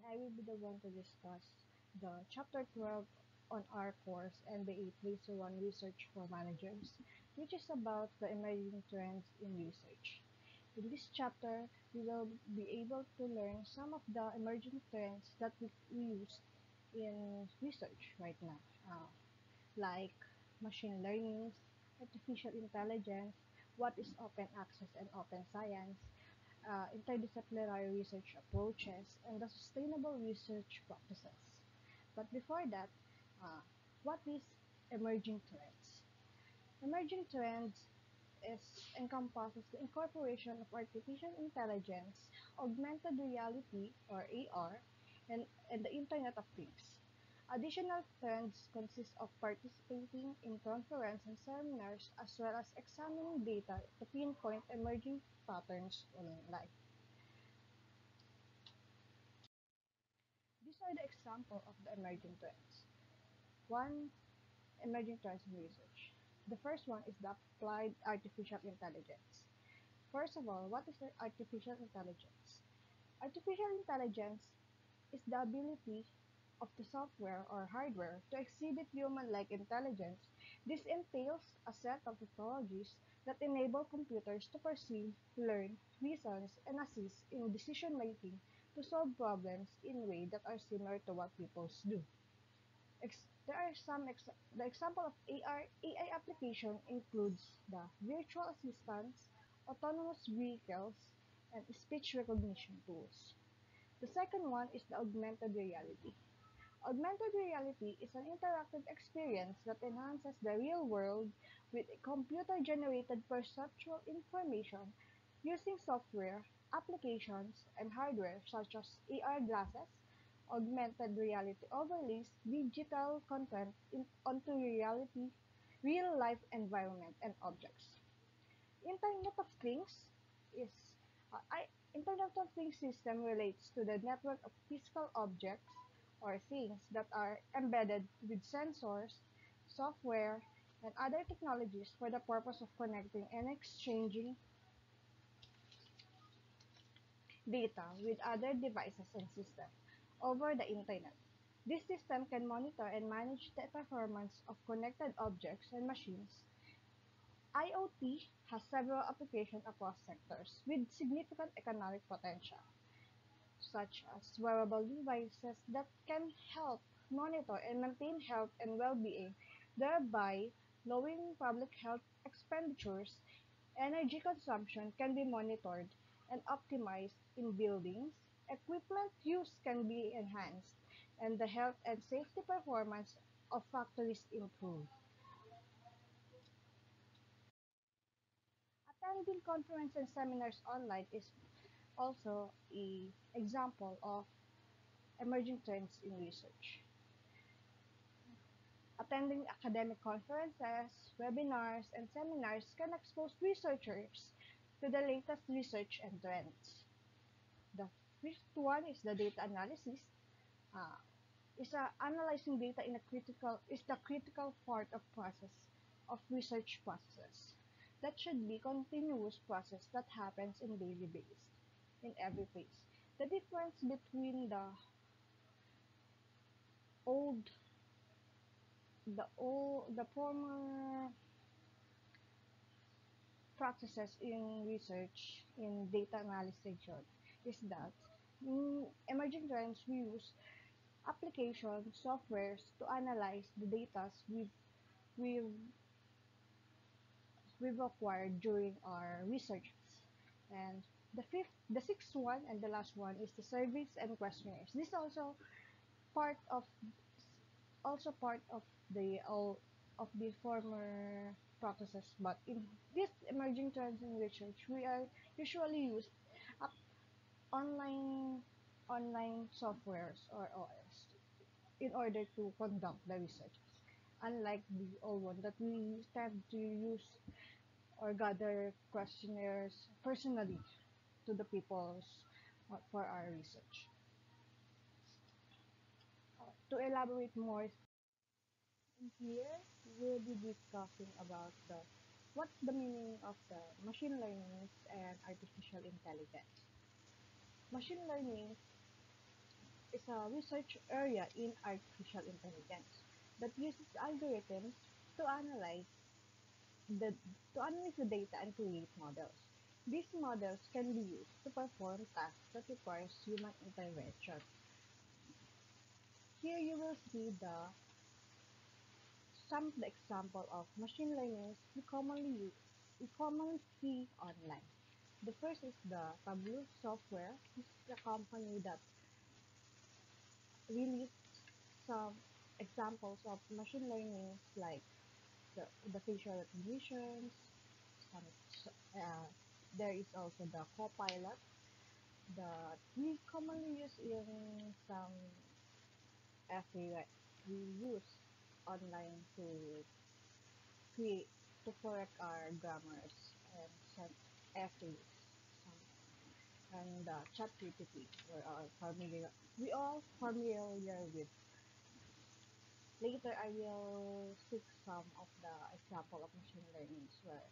I will be the one to discuss the Chapter 12 on our course MBA 301 Research for Managers, which is about the emerging trends in research. In this chapter, we will be able to learn some of the emerging trends that we use in research right now, like machine learning, artificial intelligence, what is open access and open science, interdisciplinary research approaches, and the sustainable research practices. But before that, uh, what is emerging trends? Emerging trends encompasses the incorporation of artificial intelligence, augmented reality or AR, and the Internet of Things. Additional trends consist of participating in conferences and seminars as well as examining data to pinpoint emerging patterns in life. These are the example of the emerging trends. One, emerging trends in research. The first one is the applied artificial intelligence. First of all, what is artificial intelligence? Artificial intelligence is the ability of the software or hardware to exhibit human-like intelligence. This entails a set of technologies that enable computers to perceive, learn, reason, and assist in decision-making to solve problems in ways that are similar to what people do. The example of AI application includes the virtual assistants, autonomous vehicles, and speech recognition tools. The second one is the augmented reality. Augmented reality is an interactive experience that enhances the real world with computer-generated perceptual information using software, applications, and hardware such as AR glasses, augmented reality overlays, digital content onto real-life environment and objects. Internet of Things is Internet of Things system relates to the network of physical objects or things that are embedded with sensors, software, and other technologies for the purpose of connecting and exchanging data with other devices and systems over the Internet. This system can monitor and manage the performance of connected objects and machines. IoT has several applications across sectors with significant economic potential, such as wearable devices that can help monitor and maintain health and well-being, thereby lowering public health expenditures. Energy consumption can be monitored and optimized in buildings, equipment use can be enhanced, and the health and safety performance of factories improved. Attending conferences and seminars online is also an example of emerging trends in research. Attending academic conferences, webinars, and seminars can expose researchers to the latest research and trends. The fifth one is the data analysis. Uh, Analyzing data is the critical part of research processes. That should be continuous process that happens in daily basis, in every phase. The difference between old the former practices in research in data analysis is that in emerging trends we use application softwares to analyze the data we've we've acquired during our researches. And the sixth one and the last one is the surveys and questionnaires. This is part of part of the all of the former practices, but in this emerging trends in research, we are usually use up online softwares or OS in order to conduct the research. Unlike the old one that we tend to use or gather questionnaires personally to the peoples for our research. To elaborate more in here, we'll be discussing about what's the meaning of the machine learning and artificial intelligence. Machine learning is a research area in artificial intelligence that uses algorithms to the analyze the data and create models. These models can be used to perform tasks that requires human intervention. Here you will see some of the example of machine learning we commonly see online. The first is the Tableau software. This is a company that released some examples of machine learning like the facial recognition. Some, uh, there is also the Copilot that we commonly use in some essay that we use online create to correct our grammars and some essays. And ChatGPT, we all familiar with. Later, I will speak some of the example of machine learning where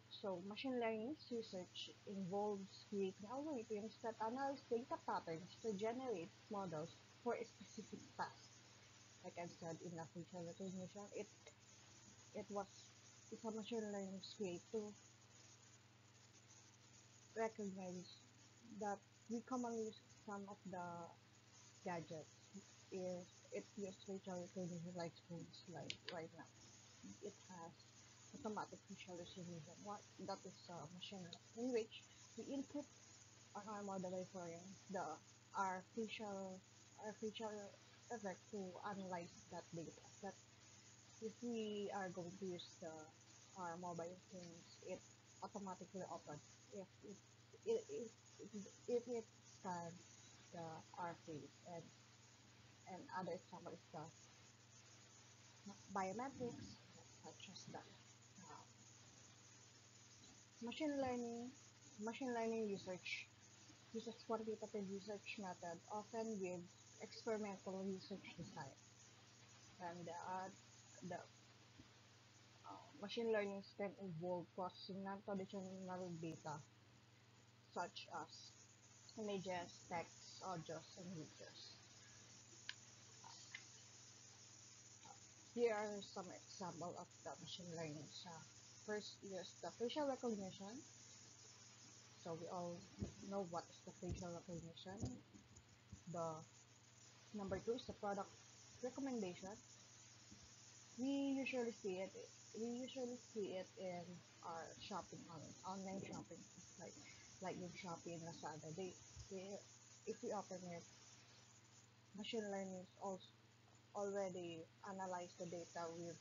so machine learning research involves creating algorithms that analyze data patterns to generate models for a specific task. Like I've said in the facial recognition, it was it's a machine learning create to recognize that we commonly use some of the gadgets is it uses facial recognition like phones like right now. It has automatic facial recognition. What that is a machine in which we input on our model referring the our facial our facial effect to analyze that data. That if we are going to use the our mobile phones, it automatically opens if it scans the our face and other example is the biometrics such as that. Uh, machine learning machine learning research uses quantitative research method often with experimental research design. And the machine learning can involve processing non-traditional data such as images, text, audios, and videos. Here are some examples of the machine learning. First is the facial recognition. So we all know what is the facial recognition. The number two is the product recommendation. We usually see it. We usually see it in our shopping online shopping, like in Shopee and Lazada. They if we open it, machine learning is also already analyze the data with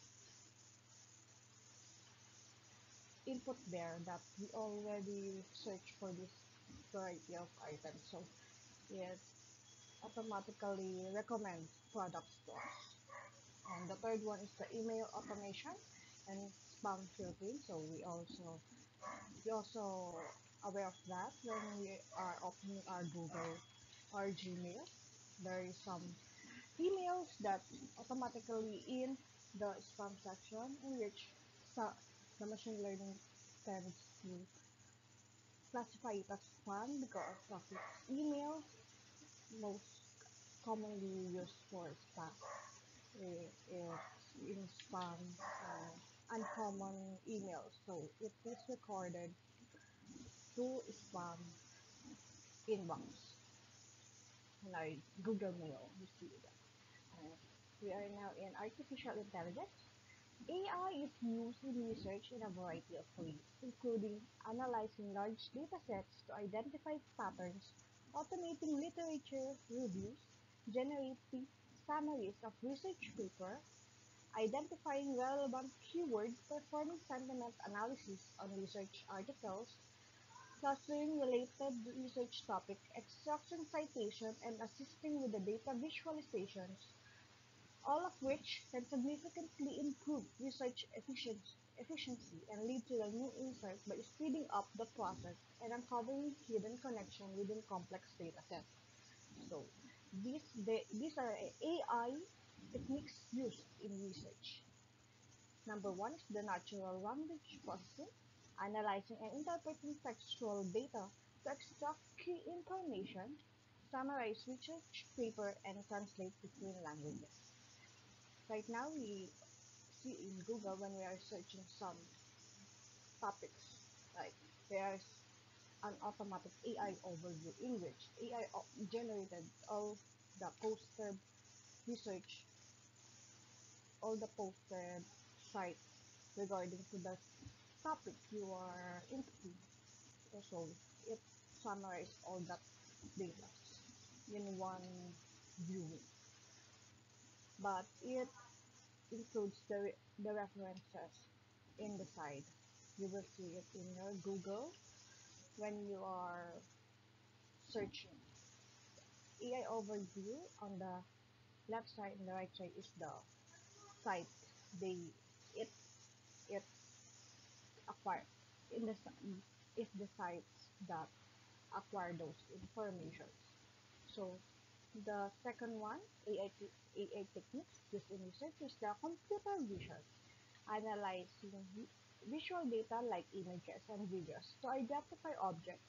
input there that we already search for this variety of items. So it automatically recommends products to us. And the third one is the email automation and spam filtering. So we also aware of that when we are opening our Google or Gmail. There is some emails that automatically in the spam section in which the machine learning tends to classify it as spam because of its email most commonly used for spam. It's in spam uncommon emails, so it is recorded to spam inbox like Google Mail. You see that. Uh, we are now in artificial intelligence. AI is used in research in a variety of ways, including analyzing large datasets to identify patterns, automating literature reviews, generating summaries of research papers, identifying relevant keywords, performing sentiment analysis on research articles, clustering related research topics, extracting citation, and assisting with the data visualizations, all of which can significantly improve research efficiency and lead to a new insight by speeding up the process and uncovering hidden connections within complex data sets. So these are AI techniques used in research. Number one is the natural language processing, analyzing and interpreting textual data to extract key information, summarize research paper, and translate between languages. Right now, we see in Google when we are searching some topics, like there's an automatic AI overview in which AI generated the posted research, all the posted sites regarding to the topic you are into. So it summarizes all that data in one viewing, but it includes the references in the side. You will see it in your Google when you are searching. AI overview on the left side and the right side is the site they it it acquire in the is the sites that acquire those information. So the second one, AI techniques used in research is the computer vision, analyzing visual data like images and videos to identify objects,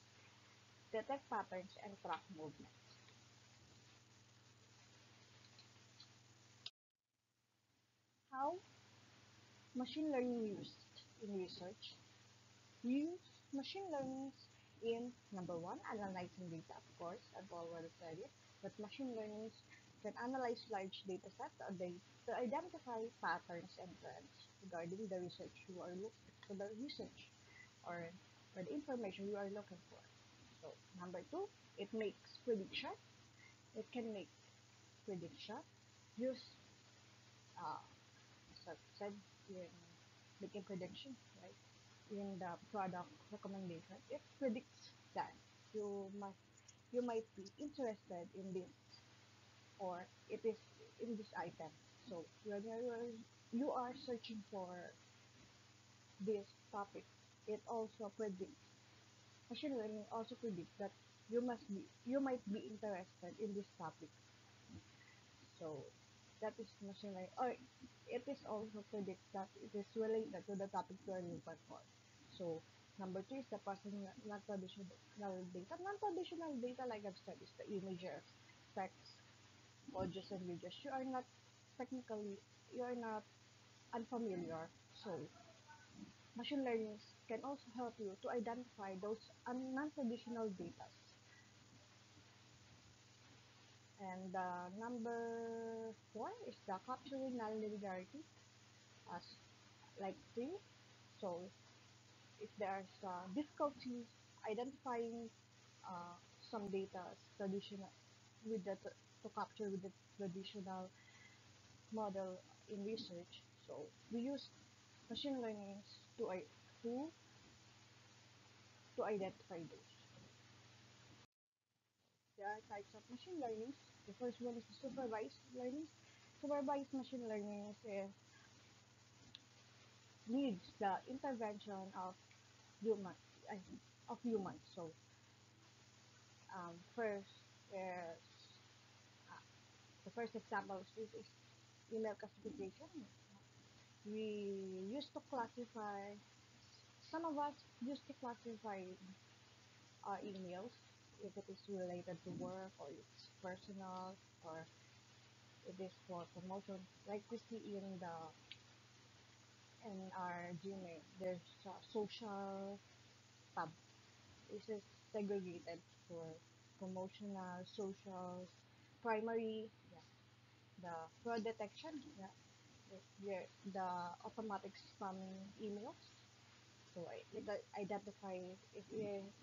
detect patterns, and track movement. How machine learning used in research? We use machine learning in number one, analyzing data, of course, I've already said it, but machine learning can analyze large data sets to identify patterns and trends regarding the research you are looking for the research or, or the information you are looking for. So number two, it makes prediction. It can make prediction. Use uh, as I said in making prediction, right? In the product recommendation, it predicts that you must you might be interested in this or it is in this item. So when you are searching for this topic, it also predicts machine learning also predicts that you might be interested in this topic. So that is machine learning. Or it is also predict that it is related to the topic you are looking for. So number two is the processing non-traditional data. Non-traditional data, like I've said, is the images, text, audios, and videos. Technically, you are not unfamiliar. So machine learning can also help you to identify those non-traditional data. And number four is the capturing nonlinearity as like three. So if there's difficulty identifying uh, some data traditional with the to capture with the traditional model in research, so we use machine learning to to to identify those. There are types of machine learning. The first one is supervised learning. Supervised machine learning is needs the intervention human uh, of humans. So first is the first example is email classification. We used to classify some of us used to classify our emails if it is related to work or it's personal or it is for promotion. Like we see in our Gmail, there's a social tab. This is segregated for promotional, social, primary, yeah, the fraud detection, yeah, the automatic spamming emails. So it identifies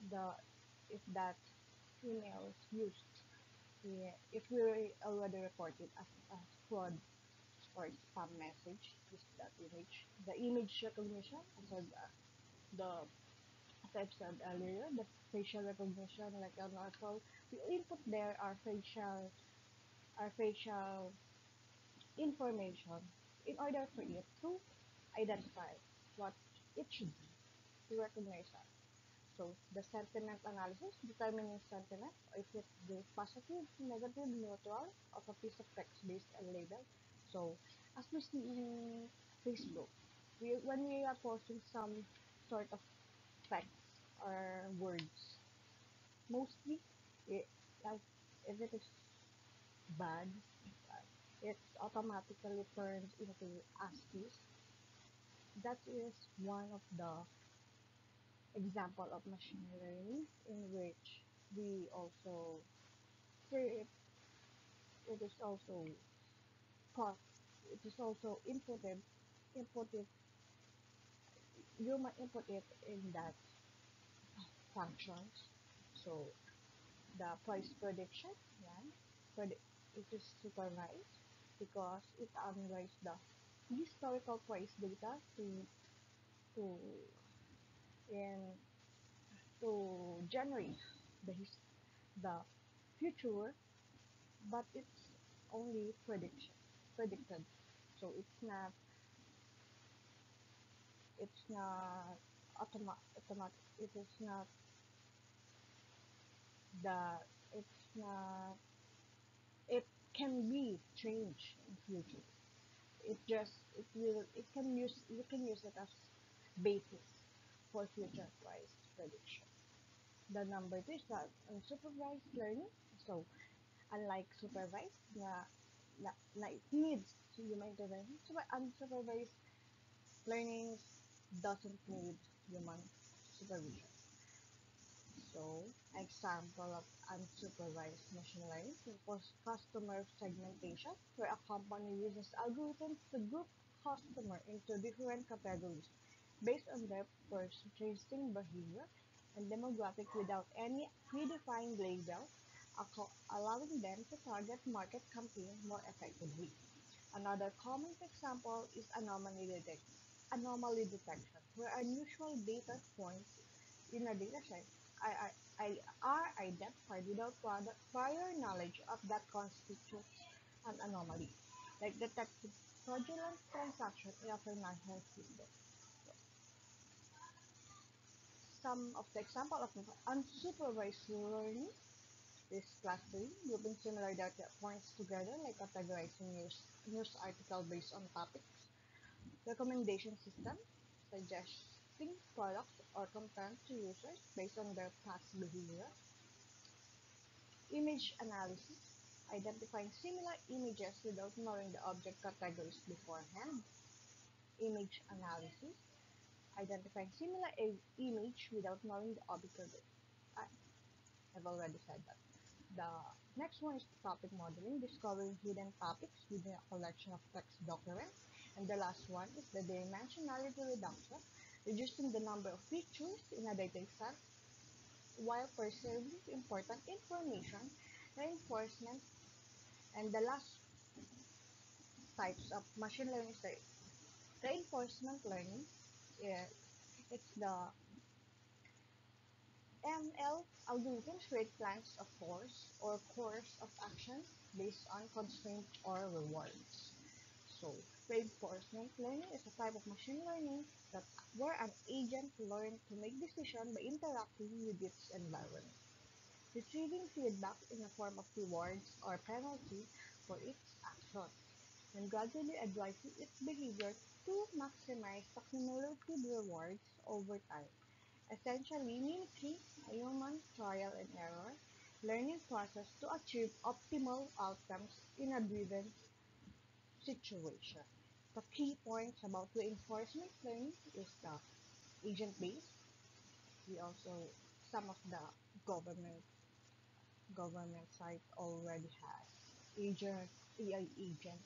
the if that email is used, yeah, if we already report it as a fraud or spam message, is that image. The image recognition, so the as I've said earlier, the facial recognition, like on our phone, we input there our facial information in order for it to identify what it should be to recognize us. So the sentiment analysis, determining sentiment, if it is positive, negative, neutral of a piece of text based on label. So as we see in Facebook, when we are posting some sort of text or words, Mostly, it, like, if it is bad, it automatically turns into ASCIIs. That is one of the example of machine learning in which we also it, it is also cost it is also inputted human input it in that functions. So the price prediction, yeah, it is supervised because it analyzes the historical price data to in to generate the future, but it's only predicted. So it's not automatic. It is not the it's not it can be changed in future. It can use you can use it as basis for future price prediction. The number two is that unsupervised learning. So unlike supervised, na it needs human intervention. Unsupervised learning doesn't need human supervision. So, example of unsupervised machine learning was customer segmentation, where a company uses algorithms to group customers into different categories based on their purchasing behavior and demographic without any predefined label, allowing them to target market campaigns more effectively. Another common example is anomaly detection, where unusual data points in a dataset I, are identified without prior knowledge of that constitutes an anomaly, like detecting fraudulent transaction in a financial system. Some of the example of unsupervised learning is clustering, grouping similar data points together, like categorizing news article based on topics, recommendation system, suggesting products or content to users based on their past behavior, image analysis, identifying similar images without knowing the object categories beforehand, image analysis, identifying similar image without knowing the object categories. I've already said that. The next one is topic modeling, discovering hidden topics within a collection of text documents. And the last one is the dimensionality reduction, reducing the number of features in a data set while preserving important information, reinforcement, and the last types of machine learning is the reinforcement learning. Yeah, it's the ML algorithms create plans of course or course of action based on constraints or rewards. So, reinforcement learning is a type of machine learning that where an agent learns to make decisions by interacting with its environment, retrieving feedback in the form of rewards or penalty for its action, and gradually advising its behavior to maximize the cumulative rewards over time, essentially mimicking a human trial and error learning process to achieve optimal outcomes in a given situation. The key points about reinforcement learning is the agent base. We also some of the government government site already has agent AI agent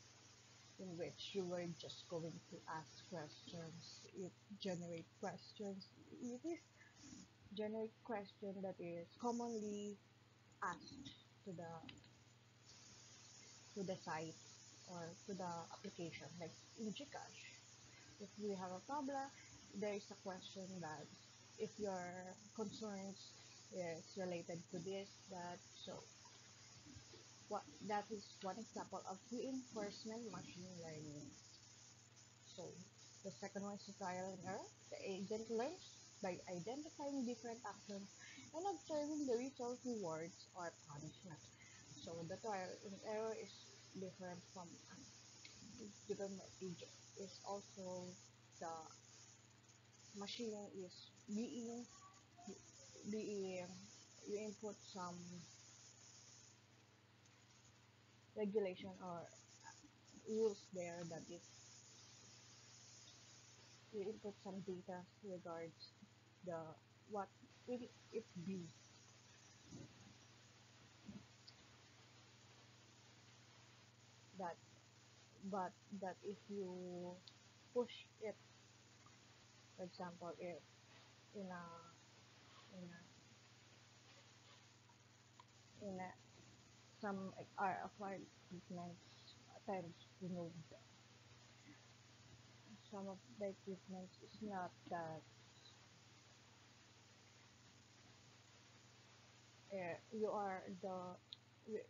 in which you were just going to ask questions. It generate questions. It is generate question that is commonly asked to the site or to the application, like in Gcash. If we have a problem, there is a question that if your concerns is related to this, that so what that is one example of reinforcement machine learning. So the second one is trial and error. The agent learns by identifying different actions and observing the result rewards or punishment. So the trial and error is different from given the agent. Is also the machine is being you input some regulation or rules there that is you input some data regards the what will it be that but that if you push it, for example, if in a in a in a some are acquired equipments at times removed, some of the equipment is not that you are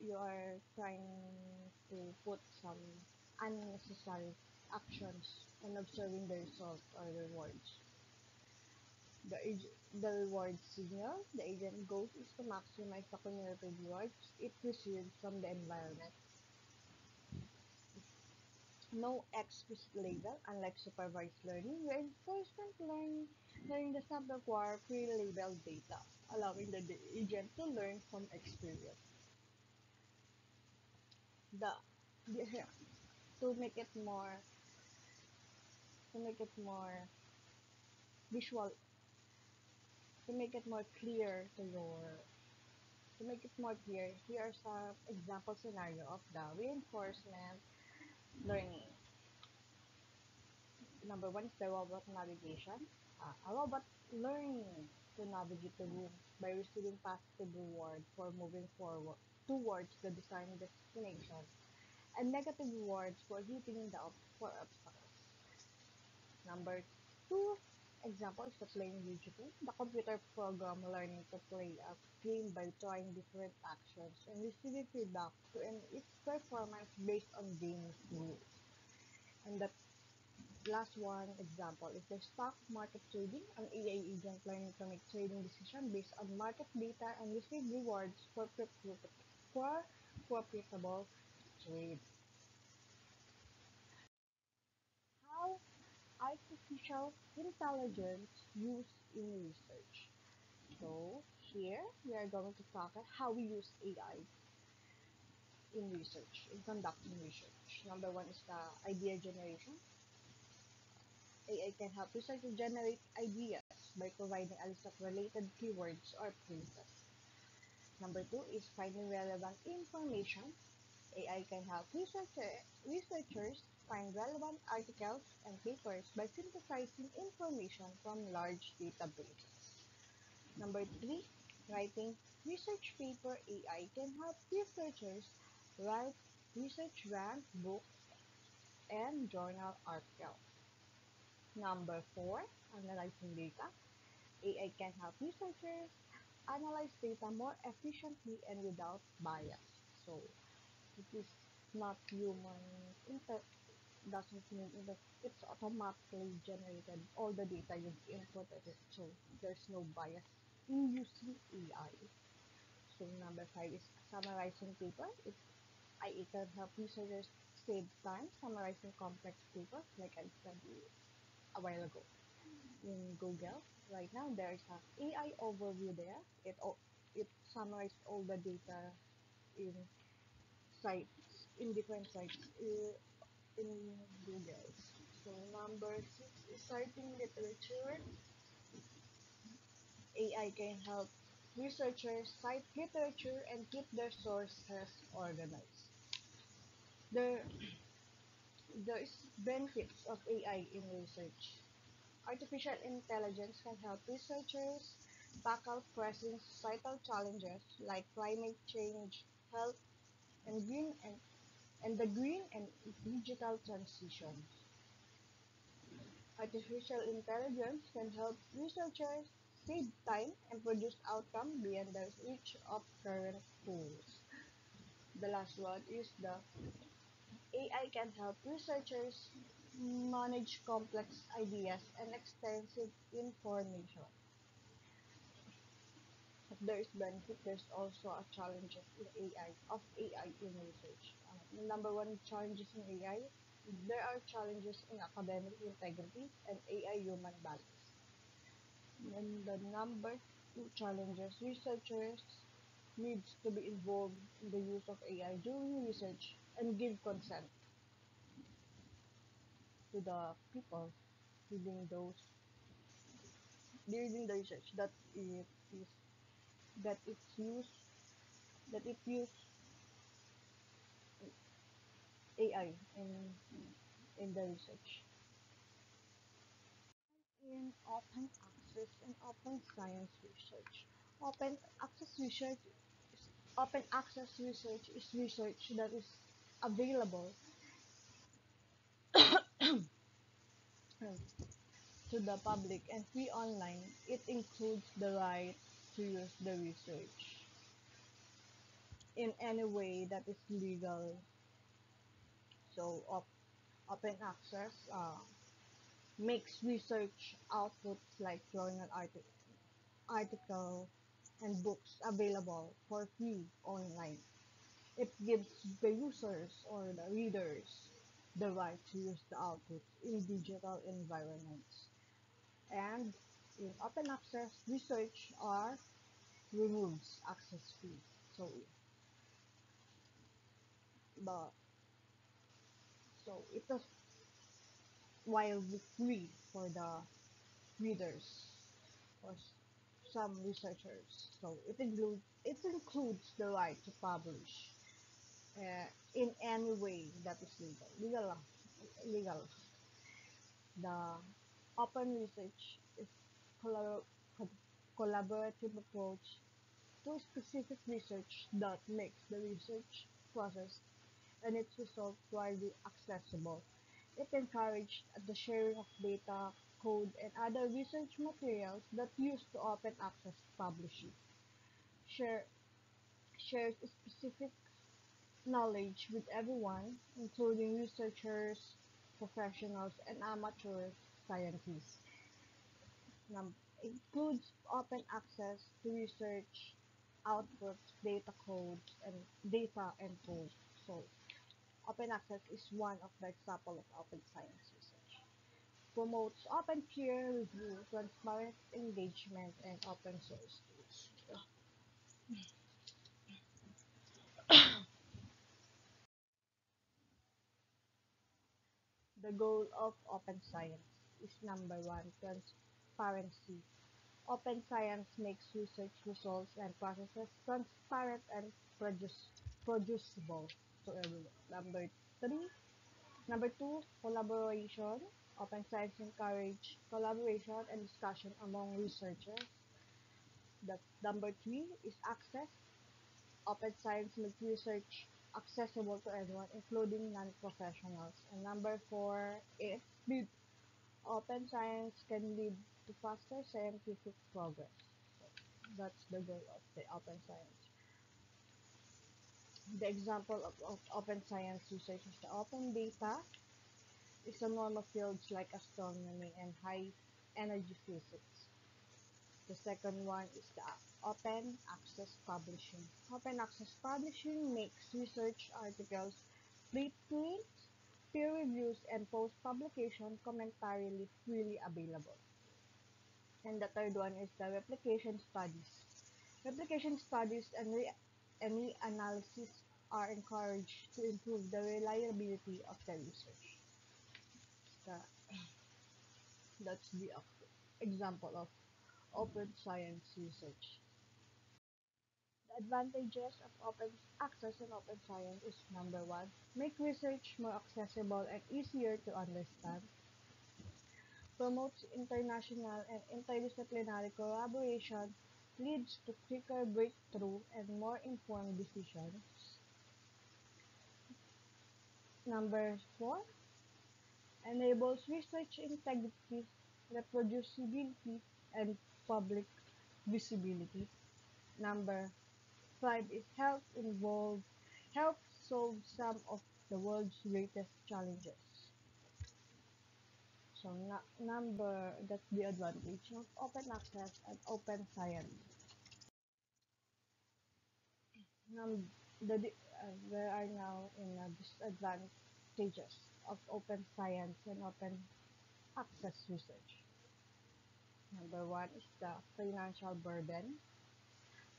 you are trying to put some unnecessary actions and observing the result or rewards. The reward signal the agent goal is to maximize the cumulative rewards it receives from the environment. No explicit label, unlike supervised learning, reinforcement learning does not require pre-labeled data, allowing the agent to learn from experience. The, the to make it more to make it more visual, to make it more clear to your to make it more clear, here are some example scenario of the reinforcement learning. Number one is the robot navigation. A robot learning to navigate the room by receiving positive reward for moving forward towards the desired destination and negative rewards for hitting the for obstacles. Number two example is the playing video game. The computer program learning to play a game by trying different actions and receiving feedback to end its performance based on game rules. And the last one example is the stock market trading, an AI agent learning to make trading decisions based on market data and receive rewards for profitable trade. How artificial intelligence used in research. So here we are going to talk about how we use AI in research, in conducting research. Number one is the idea generation. AI can help researchers generate ideas by providing a list of related keywords or phrases. Number two is finding relevant information. AI can help researchers find relevant articles and papers by synthesizing information from large databases. Number three, writing research paper. AI can help researchers write research grant books and journal articles. Number four, analyzing data. AI can help researchers analyze data more efficiently and without bias. So it is not human inter doesn't mean that it's automatically generated all the data you've inputted it. So there's no bias in using AI. So number five is summarizing paper. It can help researchers save time summarizing complex papers, like I said a while ago. In Google, right now there is an AI overview there. It summarizes all the data in sites in different sites in Google. So number six is citing literature. AI can help researchers cite literature and keep their sources organized. There, there is benefits of AI in research. Artificial intelligence can help researchers tackle pressing societal challenges like climate change, health, and and the green and digital transition. Artificial intelligence can help researchers save time and produce outcomes beyond the reach of current tools. The last one is the AI can help researchers manage complex ideas and extensive information. If there is benefit, there's also a challenges in AI in research. Number one challenges in AI, there are challenges in academic integrity and AI human balance. And the number two challenges. Researchers needs to be involved in the use of AI during research and give consent to the people reading the research is that it's used that it use AI in the research. In open access and open science research. Open access research Open access research is research that is available to the public and free online. It includes the right to use the research in any way that is legal. So, open access makes research outputs like article, and books available for free online. It gives the users or the readers the right to use the output in digital environments. And in open access, research are removes access fee. So the it is wildly free for the readers or some researchers. So it includes the right to publish in any way that is legal. Legal. The open research is collab- collaborative approach to specific research that makes the research process and its results widely accessible. It encouraged the sharing of data, code, and other research materials that use to open access publishing. Share, Shares specific knowledge with everyone, including researchers, professionals, and amateur scientists. Includes open access to research outputs, data and code. So open access is one of the example of open science research. Promotes open peer review, transparent engagement, and open source tools. The goal of open science is number one, transparency. Open science makes research results and processes transparent and producible to everyone. Three, Number two, collaboration. Open science encourage collaboration and discussion among researchers. The number three is access. Open science makes research accessible to everyone, including non-professionals. And number four is speed. Open science can lead to faster scientific progress. So that's the goal of the open science. The example of open science research is the open data is a normal fields like astronomy and high energy physics. The second one is the open access publishing. Open access publishing makes research articles, preprints, peer reviews, and post-publication commentarily freely available. And the third one is the replication studies. Replication studies and re-analysis are encouraged to improve the reliability of the research. The, that's the example of open science research. The advantages of open access and open science is number one, make research more accessible and easier to understand, promotes international and interdisciplinary collaboration, leads to quicker breakthrough and more informed decisions. Number four, enables research integrity, reproducibility, and public visibility. Number five is help solve some of the world's greatest challenges. So that's the advantage of open access and open science. Num- there are now in disadvantages of open science and open access research. Number one is the financial burden.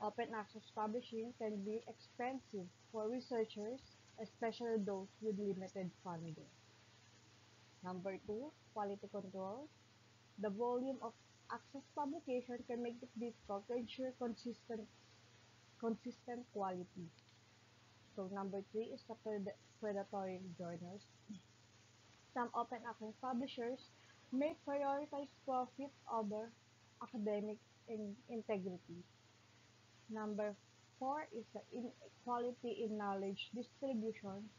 Open access publishing can be expensive for researchers, especially those with limited funding. Number two, quality control. The volume of access publication can make it difficult to ensure consistent quality. So number three is the predatory journals. Some open access publishers may prioritize profit over academic integrity. Number four is the inequality in knowledge distribution.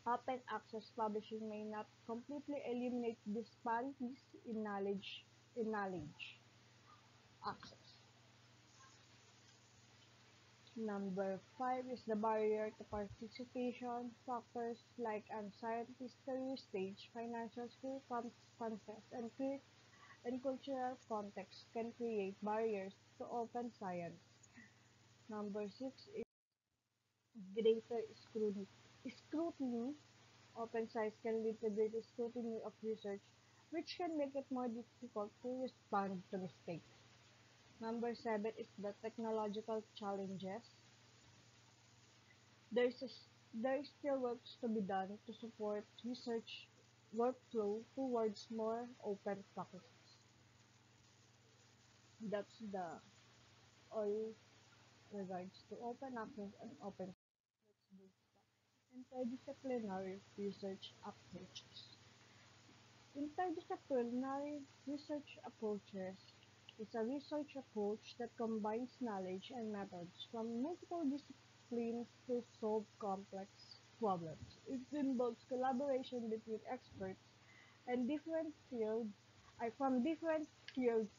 Open access publishing may not completely eliminate disparities in knowledge access. Number five is the barrier to participation. Factors like uncertainty, career stage, financial circumstances, and cultural context can create barriers to open science. Number six is greater scrutiny. Open science can lead to greater scrutiny of research, which can make it more difficult to respond to mistakes. Number seven is the technological challenges. There is, there is still work to be done to support research workflow towards more open practices. That's the all regards to open access and open. Let's go to the interdisciplinary research approaches. Interdisciplinary research approaches is a research approach that combines knowledge and methods from multiple disciplines to solve complex problems. It involves collaboration between experts and different fields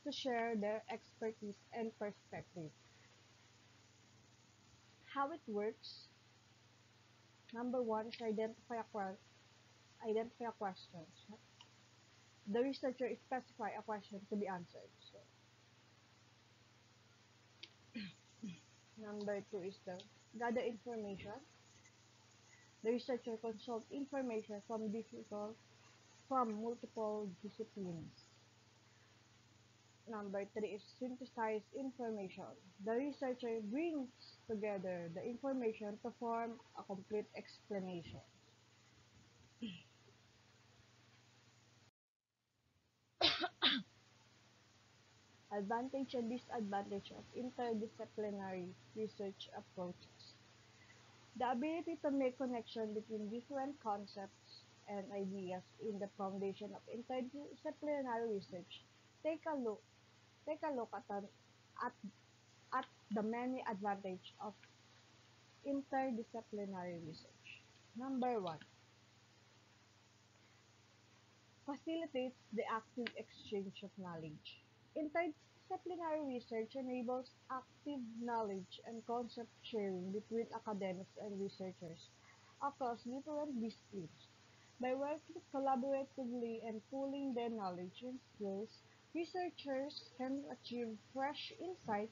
to share their expertise and perspective. How it works: number one is identify a question. The researcher specify a question to be answered. So, number two is the gather information. The researcher consult information from multiple disciplines. Number three is synthesize information. The researcher brings together the information to form a complete explanation. Advantage and disadvantage of interdisciplinary research approaches. The ability to make connection between different concepts and ideas in the foundation of interdisciplinary research. Take a look take a look at, at the many advantages of interdisciplinary research. Number one, facilitates the active exchange of knowledge. Interdisciplinary research enables active knowledge and concept sharing between academics and researchers across different disciplines. By working collaboratively and pooling their knowledge and skills, researchers can achieve fresh insight,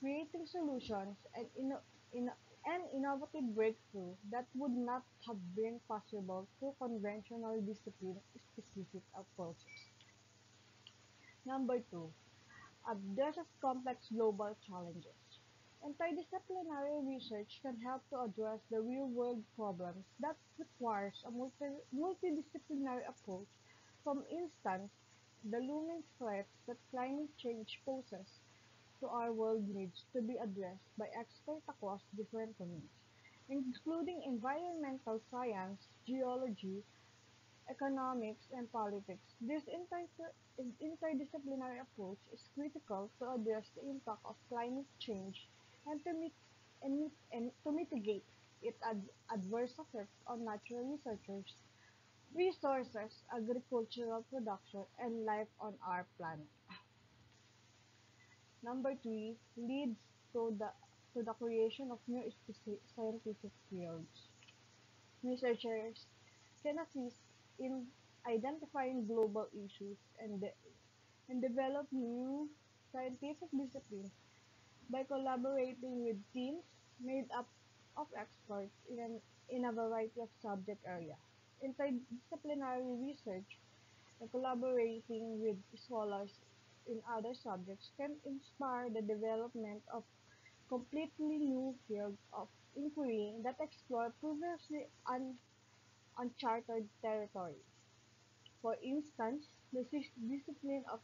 creating solutions in, and innovative breakthrough that would not have been possible through conventional discipline-specific approaches. Number two, addresses complex global challenges. Interdisciplinary research can help to address the real-world problems that requires a multidisciplinary approach. For instance, the looming threats that climate change poses to our world needs to be addressed by experts across different domains, including environmental science, geology, economics, and politics. This interdisciplinary approach is critical to address the impact of climate change and to mitigate its adverse effects on natural resources, agricultural production, and life on our planet. Number three, leads to the creation of new scientific fields. Researchers can assist in identifying global issues and develop new scientific disciplines by collaborating with teams made up of experts in a variety of subject areas. Interdisciplinary research and collaborating with scholars in other subjects can inspire the development of completely new fields of inquiry that explore previously uncharted territory. For instance, the discipline of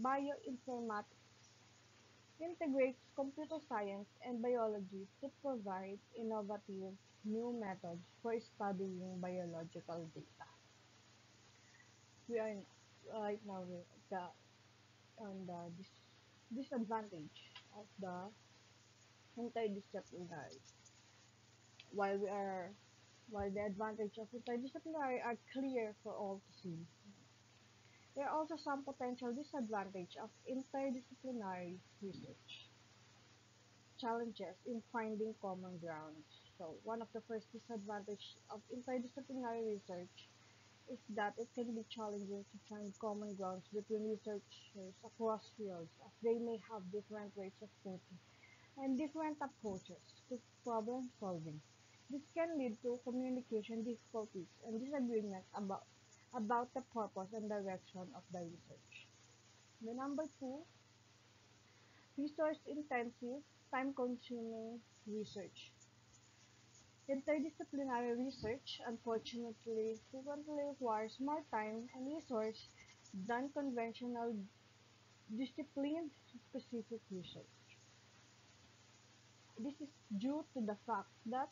bioinformatics integrates computer science and biology to provide innovative new methods for studying biological data. We are right now with on the disadvantage of the interdisciplinary, while we are while the advantage of interdisciplinary are clear for all to see. There are also some potential disadvantage of interdisciplinary research. Challenges in finding common ground. So one of the first disadvantages of interdisciplinary research is that it can be challenging to find common grounds between researchers across fields as they may have different ways of thinking and different approaches to problem solving. This can lead to communication difficulties and disagreement about the purpose and direction of the research. The number two, resource intensive, time consuming research. Interdisciplinary research, unfortunately, frequently requires more time and resource than conventional discipline specific research. This is due to the fact that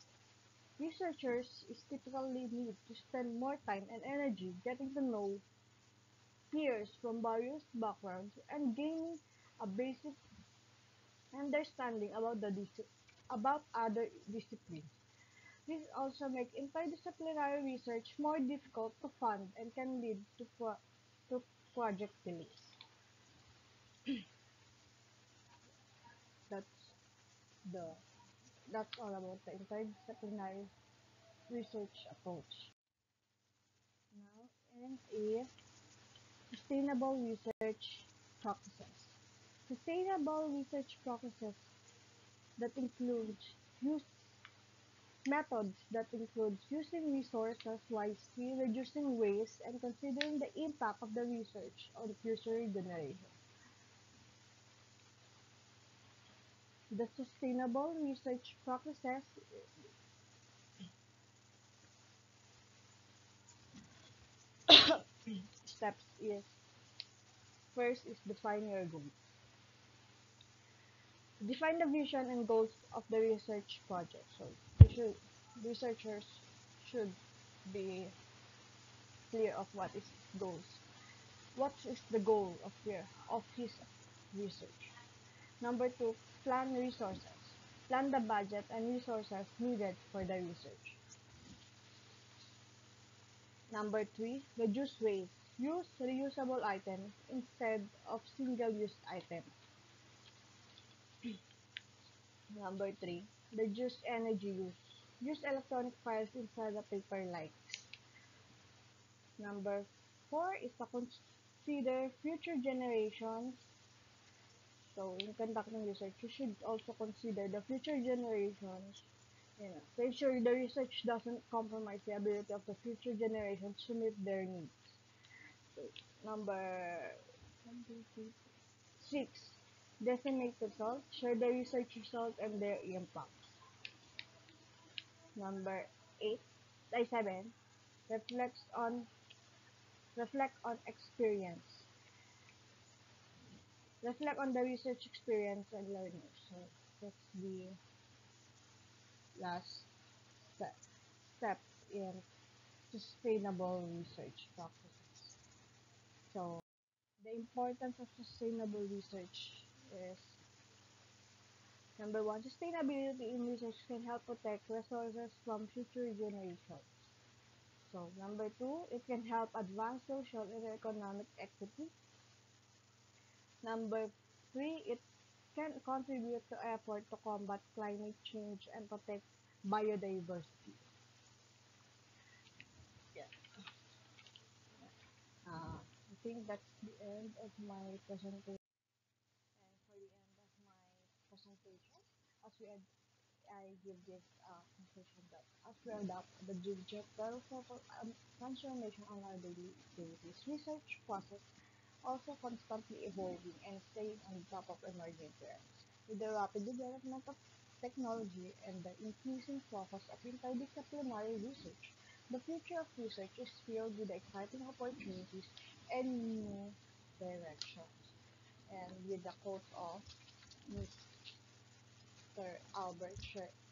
researchers typically need to spend more time and energy getting to know peers from various backgrounds and gaining a basic understanding about other disciplines. This also makes interdisciplinary research more difficult to fund and can lead to project delays. That's the that's all about the interdisciplinary research approach. Now, and a sustainable research practices. Sustainable research practices that includes use methods that includes using resources wisely, reducing waste, and considering the impact of the research on future generations. The sustainable research practices steps is first is define your goals. Define the vision and goals of the research project. So should, researchers should be clear of what is goals. What is the goal of his research? Number two, plan resources. Plan the budget and resources needed for the research. Number three, reduce waste. Use reusable items instead of single-use items. Number three, reduce energy use. Use electronic files instead of paper like. Number four is to consider future generations. So in conducting research, you should also consider the future generations, to ensure the research doesn't compromise the ability of the future generations to meet their needs. So, number six, disseminate results, share the research results and their impacts. Number eight, seven, reflects on reflect on experience. Reflect on the research experience and learning. So that's the last step, step in sustainable research practices. So the importance of sustainable research is number one, sustainability in research can help protect resources from future generations. So number two, it can help advance social and economic equity. Number three, it can contribute to effort to combat climate change and protect biodiversity. Yeah. I think that's the end of my presentation. And for the end of my presentation, as we ad- I give this conclusion that as we adopt the digital transformation on our daily activities, research process also constantly evolving and staying on top of emerging trends. With the rapid development of technology and the increasing focus of interdisciplinary research, the future of research is filled with exciting opportunities and new directions. And with the quote of Mr. Albert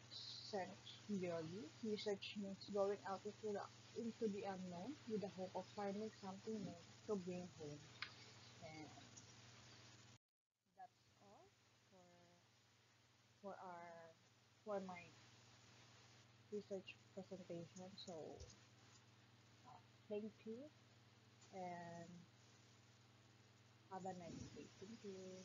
Saint-Georgi, research means going out into the unknown with the hope of finding something new to bring home. And that's all for for our for my research presentation. So thank you and have a nice day. Thank you.